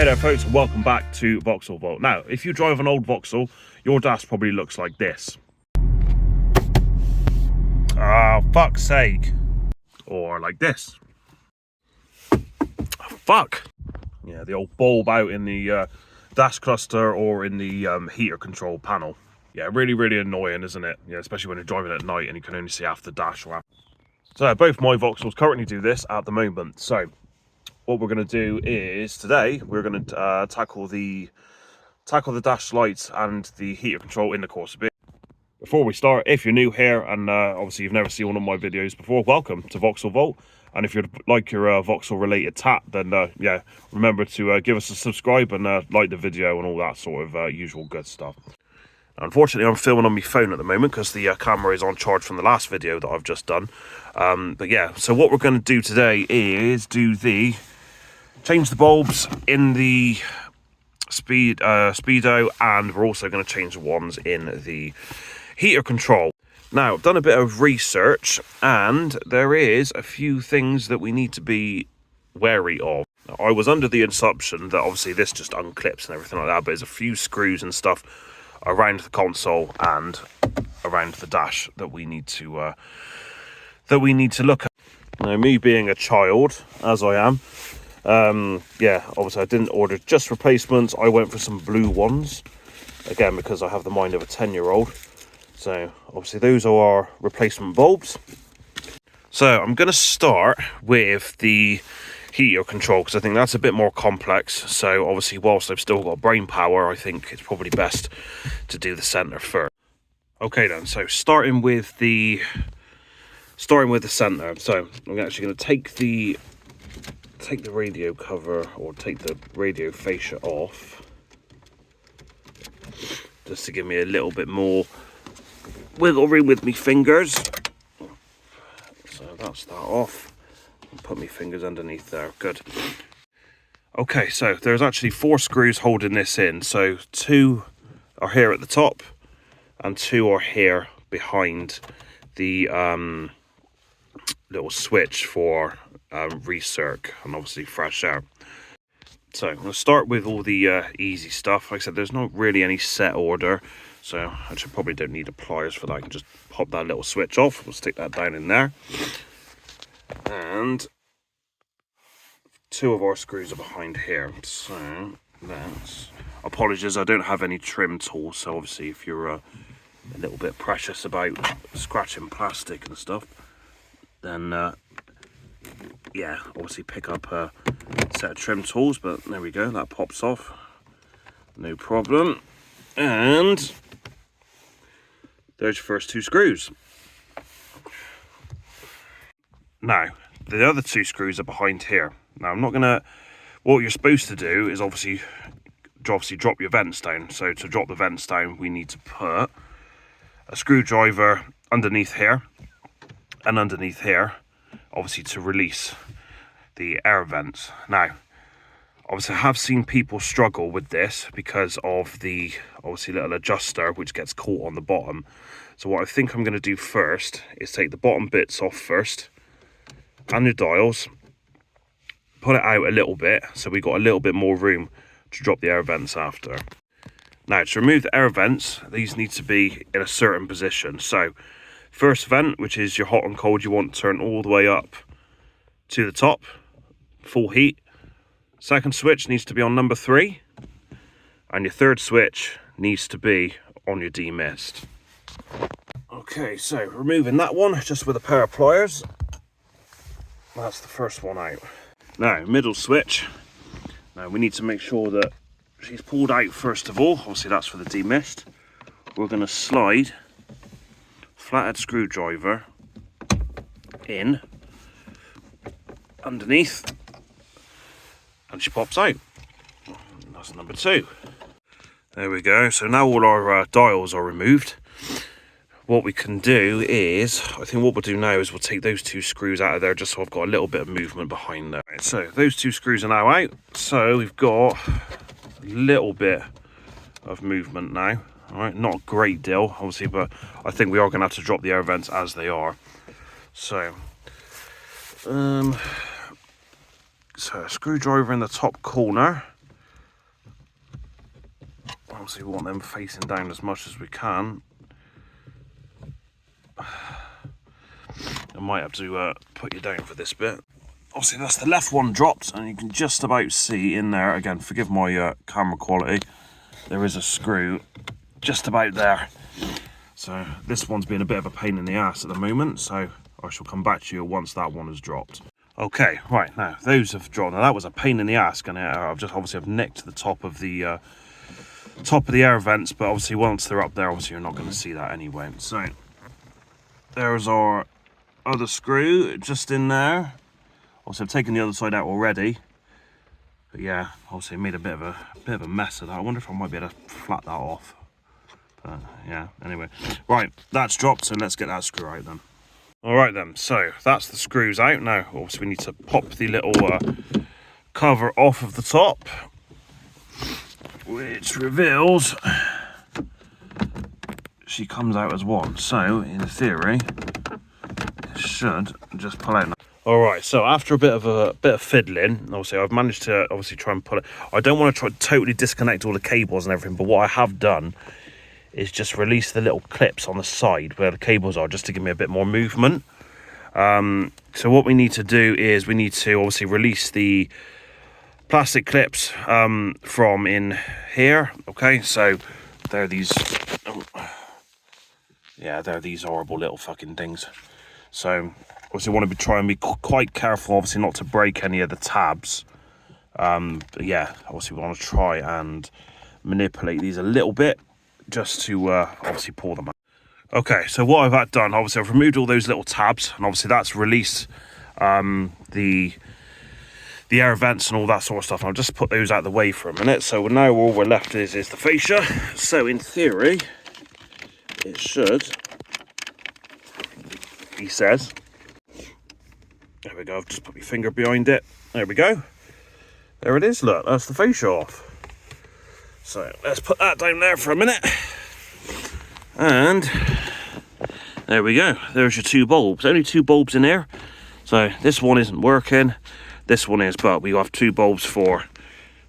there folks, and welcome back to Vauxhall Vault. Now, if you drive an old Vauxhall, your dash probably looks like this. Ah, fuck's sake. Or like this. Oh, fuck. Yeah, the old bulb out in the dash cluster or in the heater control panel. Yeah, really annoying, isn't it? Yeah, especially when you're driving at night and you can only see half the dash. So both my Vauxhalls currently do this at the moment. So what we're going to do is today we're going to tackle the dash lights and the heater control in the Corsa B. Before we start, if you're new here and obviously you've never seen one of my videos before, welcome to Vauxhall Vault. And if you'd like your Vauxhall related tat, then yeah, remember to give us a subscribe and like the video and all that sort of usual good stuff. Unfortunately, I'm filming on my phone at the moment because the camera is on charge from the last video that I've just done. But yeah, so what we're going to do today is change the bulbs in the speedo, and we're also going to change the ones in the heater control. Now, I've done a bit of research and there is a few things that we need to be wary of. Now, I was under the assumption that obviously this just unclips and everything like that, but there's a few screws and stuff around the console and around the dash that we need to look at. Now, me being a child as I am, yeah, obviously I didn't order just replacements. I went for some blue ones, again because I have the mind of a 10-year-old. So obviously those are our replacement bulbs. So I'm going to start with the heater control because I think that's a bit more complex. So obviously whilst I've still got brain power, I think it's probably best to do the center first. Okay then, so starting with the center. So I'm actually going to take the radio cover, or take the radio fascia off, just to give me a little bit more wiggle room with my fingers. So that's that off. I'll put my fingers underneath there. Good. Okay, so there's actually 4 screws holding this in. So 2 are here at the top and 2 are here behind the little switch for recirc and obviously fresh air. So I'm going to start with all the easy stuff. Like I said, there's not really any set order, so I actually probably don't need the pliers for that. I can just pop that little switch off. We'll stick that down in there. And 2 of our screws are behind here. So that's... Apologies, I don't have any trim tools, so obviously if you're a little bit precious about scratching plastic and stuff, then yeah, obviously pick up a set of trim tools. But there we go, that pops off, no problem. And there's your first 2 screws. Now the other 2 screws are behind here. Now I'm not gonna, what you're supposed to do is obviously drop your vents down. So to drop the vents down, we need to put a screwdriver underneath here and underneath here, obviously to release the air vents. Now obviously I have seen people struggle with this because of the obviously little adjuster which gets caught on the bottom. So what I think I'm going to do first is take the bottom bits off first and the dials, put it out a little bit so we got a little bit more room to drop the air vents after. Now to remove the air vents, these need to be in a certain position. So first vent, which is your hot and cold, you want to turn all the way up to the top, full heat. Second switch needs to be on number 3, and your third switch needs to be on your demist. Okay, so removing that one just with a pair of pliers. That's the first one out. Now middle switch. Now we need to make sure that she's pulled out first of all. Obviously that's for the demist. We're going to slide flathead screwdriver in underneath, and she pops out. That's number 2. There we go. So now all our dials are removed. What we can do is, I think what we'll do now is we'll take those 2 screws out of there just so I've got a little bit of movement behind there. So those 2 screws are now out. So we've got a little bit of movement now. All right, not a great deal, obviously, but I think we are going to have to drop the air vents as they are. So a screwdriver in the top corner, Obviously we want them facing down as much as we can. I might have to put you down for this bit. Obviously that's the left one dropped, and you can just about see in there, again forgive my camera quality, there is a screw just about there. So this one's been a bit of a pain in the ass at the moment, so I shall come back to you once that one has dropped. Okay, right, now those have dropped. Now that was a pain in the ass, and I've nicked the top of the air vents, but obviously once they're up there, obviously you're not going to see that anyway. So there's our other screw just in there. Obviously I've taken the other side out already, but yeah, obviously made a bit of a mess of that. I wonder if I might be able to flat that off. But yeah, anyway, right, that's dropped, so let's get that screw out then. All right then, so that's the screws out. Now obviously we need to pop the little cover off of the top, which reveals she comes out as one. So in theory it should just pull out. All right, so after a bit of fiddling, obviously I've managed to try and pull it. I don't want to try to totally disconnect all the cables and everything, but what I have done is just release the little clips on the side where the cables are, just to give me a bit more movement. So what we need to do is we need to obviously release the plastic clips from in here. Okay, so they're these, yeah, they're these horrible little fucking things. So obviously want to try and be quite careful, obviously not to break any of the tabs. But yeah, obviously we want to try and manipulate these a little bit, just to obviously pull them out. Okay, so what I've had done, obviously I've removed all those little tabs, and obviously that's released the air vents and all that sort of stuff. And I'll just put those out of the way for a minute. So now all we're left is the fascia. So in theory, it should, he says. There we go, I've just put my finger behind it. There we go. There it is, look, that's the fascia off. So let's put that down there for a minute. And there we go. There's your two bulbs. Only two bulbs in here. So this one isn't working. This one is, but we have two bulbs for,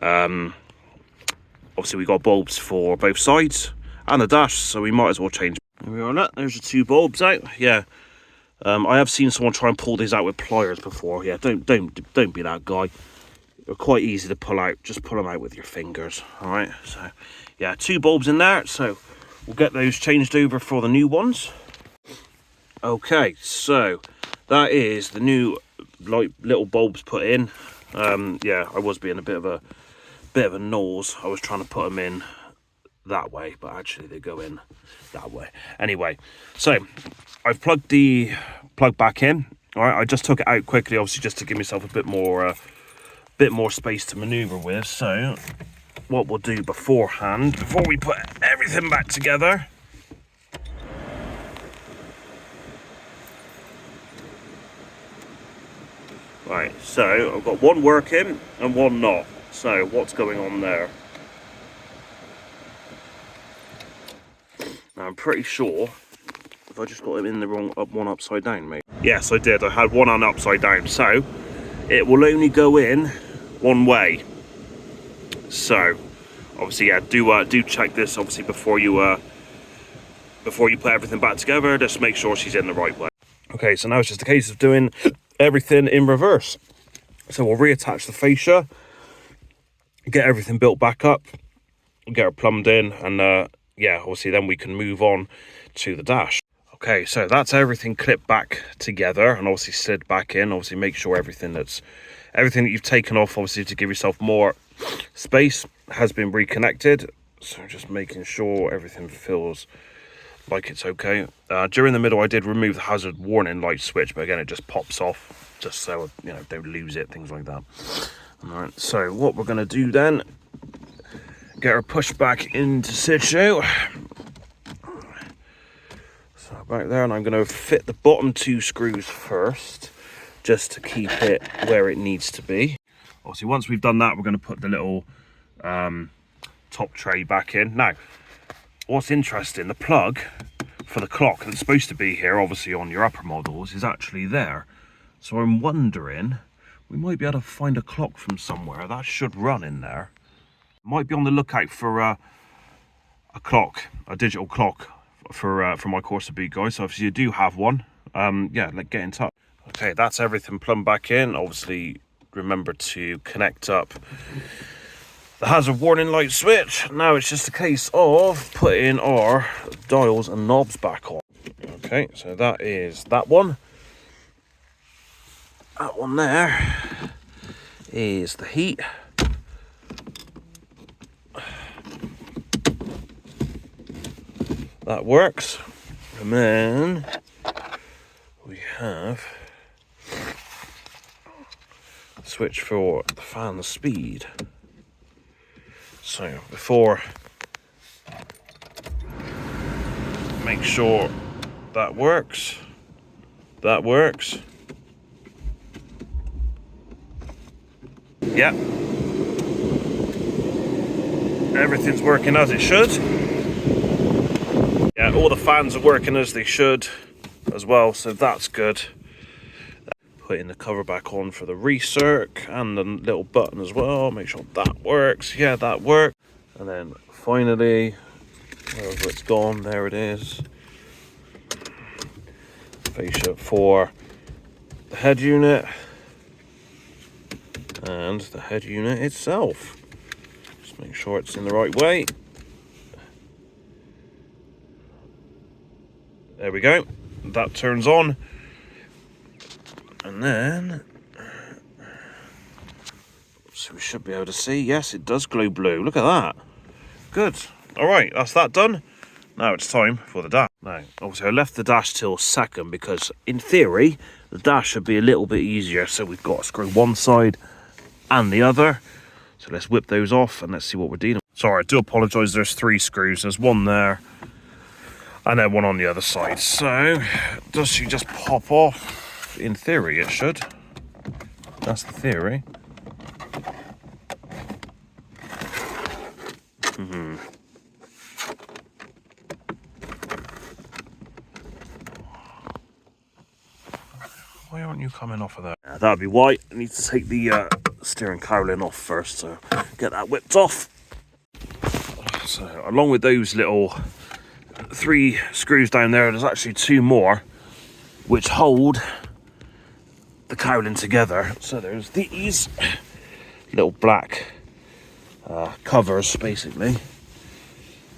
obviously we got bulbs for both sides and the dash, so we might as well change. There we are, look, there's your two bulbs out. Yeah. I have seen someone try and pull these out with pliers before. Yeah, don't be that guy. They're quite easy to pull out. Just pull them out with your fingers. All right. So, yeah, two bulbs in there. So we'll get those changed over for the new ones. Okay, so that is the new little bulbs put in. Yeah, I was being a bit of a nose. I was trying to put them in that way, but actually they go in that way. Anyway, so I've plugged the plug back in. All right, I just took it out quickly, obviously, just to give myself a bit more space to maneuver with. So what we'll do beforehand, before we put everything back together, right, so I've got one working and one not. So what's going on there? Now I'm pretty sure if I just got them in the wrong one upside down, mate. Yes, I did. I had one on upside down, so it will only go in one way. So obviously, yeah, do check this obviously before you put everything back together. Just make sure she's in the right way. Okay, so now it's just a case of doing everything in reverse. So we'll reattach the fascia, get everything built back up, get her plumbed in, and yeah, obviously then we can move on to the dash. Okay, so that's everything clipped back together and obviously slid back in. Obviously make sure everything that you've taken off, obviously to give yourself more space, has been reconnected. So just making sure everything feels like it's okay. During the middle I did remove the hazard warning light switch, but again it just pops off, just so you know, don't lose it, things like that. All right, so what we're going to do then, get her pushed back into situ. So back there, and I'm going to fit the bottom two screws first, just to keep it where it needs to be. Obviously, once we've done that, we're going to put the little top tray back in. Now, what's interesting, the plug for the clock that's supposed to be here, obviously on your upper models, is actually there. So I'm wondering, we might be able to find a clock from somewhere that should run in there. Might be on the lookout for a clock, a digital clock for my Corsa B, guys. So if you do have one, yeah, get in touch. Okay, that's everything plumbed back in. Obviously, remember to connect up the hazard warning light switch. Now it's just a case of putting our dials and knobs back on. Okay, so that is that one. That one there is the heat. That works. And then we have the switch for the fan speed. So before, make sure that works. That works. Yeah. Everything's working as it should. Yeah, all the fans are working as they should as well, so that's good. Putting the cover back on for the recirc and the little button as well. Make sure that works. Yeah, that worked. And then finally, wherever it's gone, there it is. Fascia for the head unit and the head unit itself. Just make sure it's in the right way. There we go. That turns on. And then, so we should be able to see, yes, it does glow blue. Look at that. Good. All right, that's that done. Now it's time for the dash. Now, obviously I left the dash till second because in theory, the dash should be a little bit easier. So we've got to screw one side and the other. So let's whip those off and let's see what we're dealing with. Sorry, I do apologise. There's 3 screws. There's one there and then one on the other side. So does she just pop off? In theory, it should. That's the theory. Why aren't you coming off of there? Yeah, that'd be why. I need to take the steering cowling off first, so get that whipped off. So, along with those little 3 screws down there, there's actually 2 more which hold the cowling together. So there's these little black covers basically.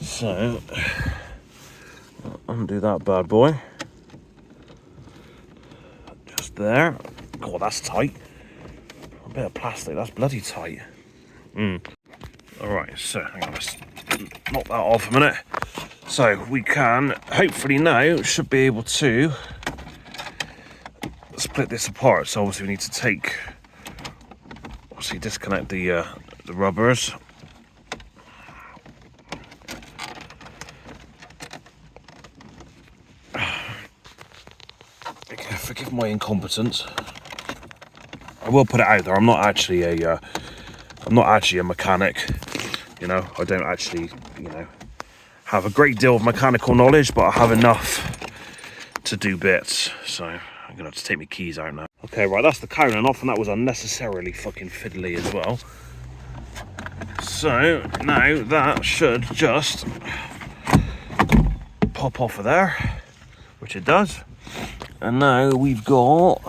So I'll undo that bad boy just there. Oh, that's tight. A bit of plastic, that's bloody tight. Alright, so hang on, let's knock that off a minute. So we can hopefully now should be able to split this apart. So obviously we need to disconnect the rubbers. Okay, forgive my incompetence. I will put it out there. I'm not actually a mechanic. You know, I don't actually, have a great deal of mechanical knowledge, but I have enough to do bits. So I'm gonna have to take my keys out now. Okay, right, that's the cowling off, and that was unnecessarily fucking fiddly as well. So now that should just pop off of there, which it does. And now we've got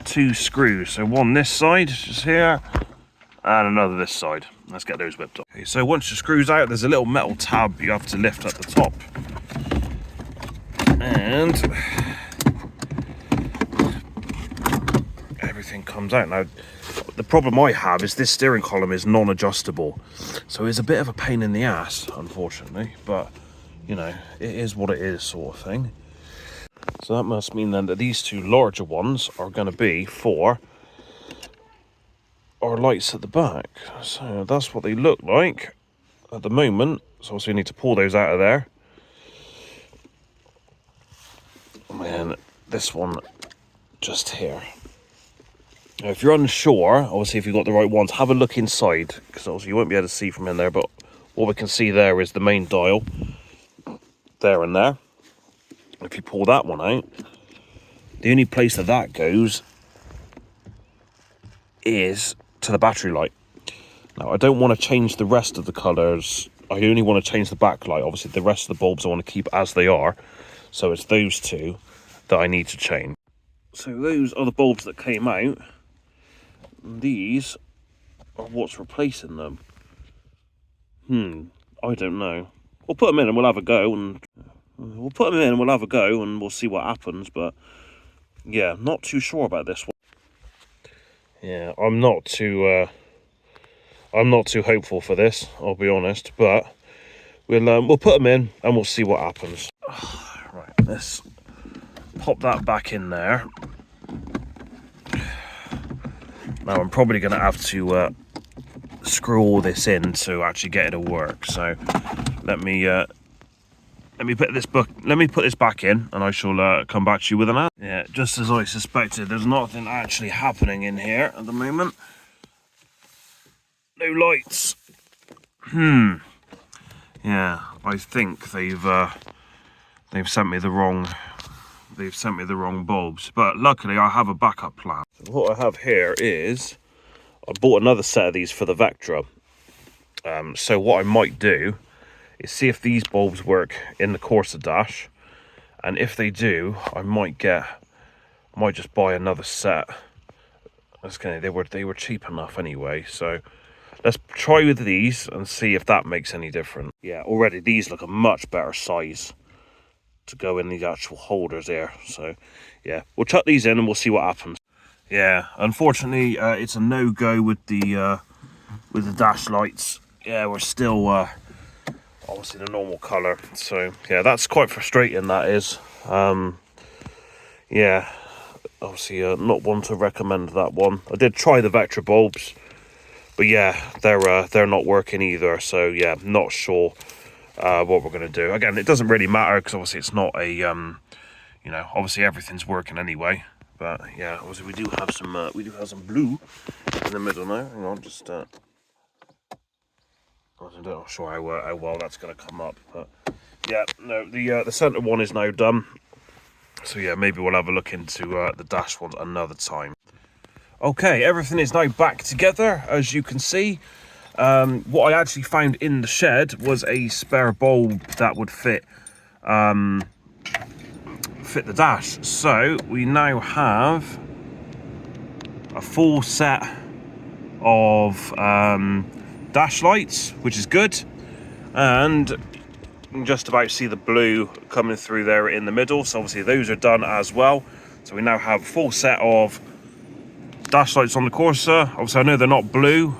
2 screws. So one this side, just here, and another this side. Let's get those whipped up. Okay, so once the screw's out, there's a little metal tab you have to lift at the top. And everything comes out. Now, the problem I have is this steering column is non-adjustable. So it's a bit of a pain in the ass, unfortunately. But, it is what it is sort of thing. So that must mean then that these 2 larger ones are going to be for our lights at the back. So that's what they look like at the moment. So obviously we need to pull those out of there. And this one just here. Now, if you're unsure, obviously if you've got the right ones, have a look inside, because obviously you won't be able to see from in there, but what we can see there is the main dial there and there. If you pull that one out, the only place that goes is to the battery light. Now I don't want to change the rest of the colours. I only want to change the backlight. Obviously the rest of the bulbs I want to keep as they are. So it's those two that I need to change. So those are the bulbs that came out. These are what's replacing them. I don't know. We'll put them in and we'll have a go, and we'll see what happens. But yeah, not too sure about this one. Yeah, I'm not too hopeful for this, I'll be honest. But we'll put them in and we'll see what happens. Right, let's pop that back in there. Now I'm probably going to have to screw all this in to actually get it to work. So let me put this back in, and I shall come back to you with an answer. Yeah, just as I suspected, there's nothing actually happening in here at the moment. No lights. Yeah, I think they've sent me the wrong. They've sent me the wrong bulbs, but luckily I have a backup plan. So what I have here is, I bought another set of these for the Vectra. So what I might do is see if these bulbs work in the Corsa dash, and if they do, I might just buy another set. They were cheap enough anyway, so let's try with these and see if that makes any difference. Yeah, already these look a much better size to go in the actual holders here. So yeah, we'll chuck these in and we'll see what happens. Yeah, unfortunately it's a no-go with the dash lights. Yeah, we're still obviously the normal color, so yeah, that's quite frustrating, that is. Yeah, obviously not one to recommend, that one. I did try the Vectra bulbs, but yeah, they're not working either. So yeah, not sure what we're going to do. Again, it doesn't really matter because obviously it's not a you know, obviously everything's working anyway. But yeah, obviously we do have some blue in the middle now. Hang on, just I'm not sure how well that's going to come up, but yeah, no, the centre one is now done. So yeah, maybe we'll have a look into the dash ones another time. Okay, everything is now back together, as you can see. What I actually found in the shed was a spare bulb that would fit the dash. So we now have a full set of dash lights, which is good, and you can just about see the blue coming through there in the middle. So obviously those are done as well. So we now have a full set of dash lights on the Corsa. Obviously I know they're not blue,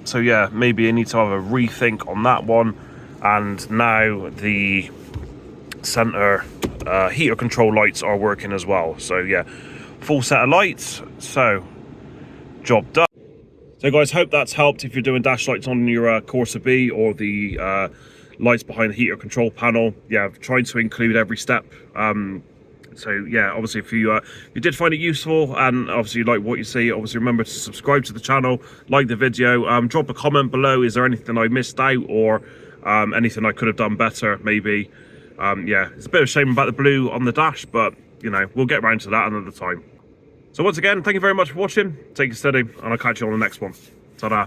so yeah, maybe I need to have a rethink on that one. And now the center heater control lights are working as well. So yeah, full set of lights, so job done. So guys, hope that's helped if you're doing dash lights on your Corsa B, or the lights behind the heater control panel. Yeah, I've tried to include every step. So yeah, obviously if you did find it useful and obviously you like what you see, obviously remember to subscribe to the channel, like the video, drop a comment below. Is there anything I missed out, or anything I could have done better maybe? Yeah, it's a bit of a shame about the blue on the dash, but you know, we'll get around to that another time. So once again, thank you very much for watching. Take it steady, and I'll catch you on the next one. Ta-da.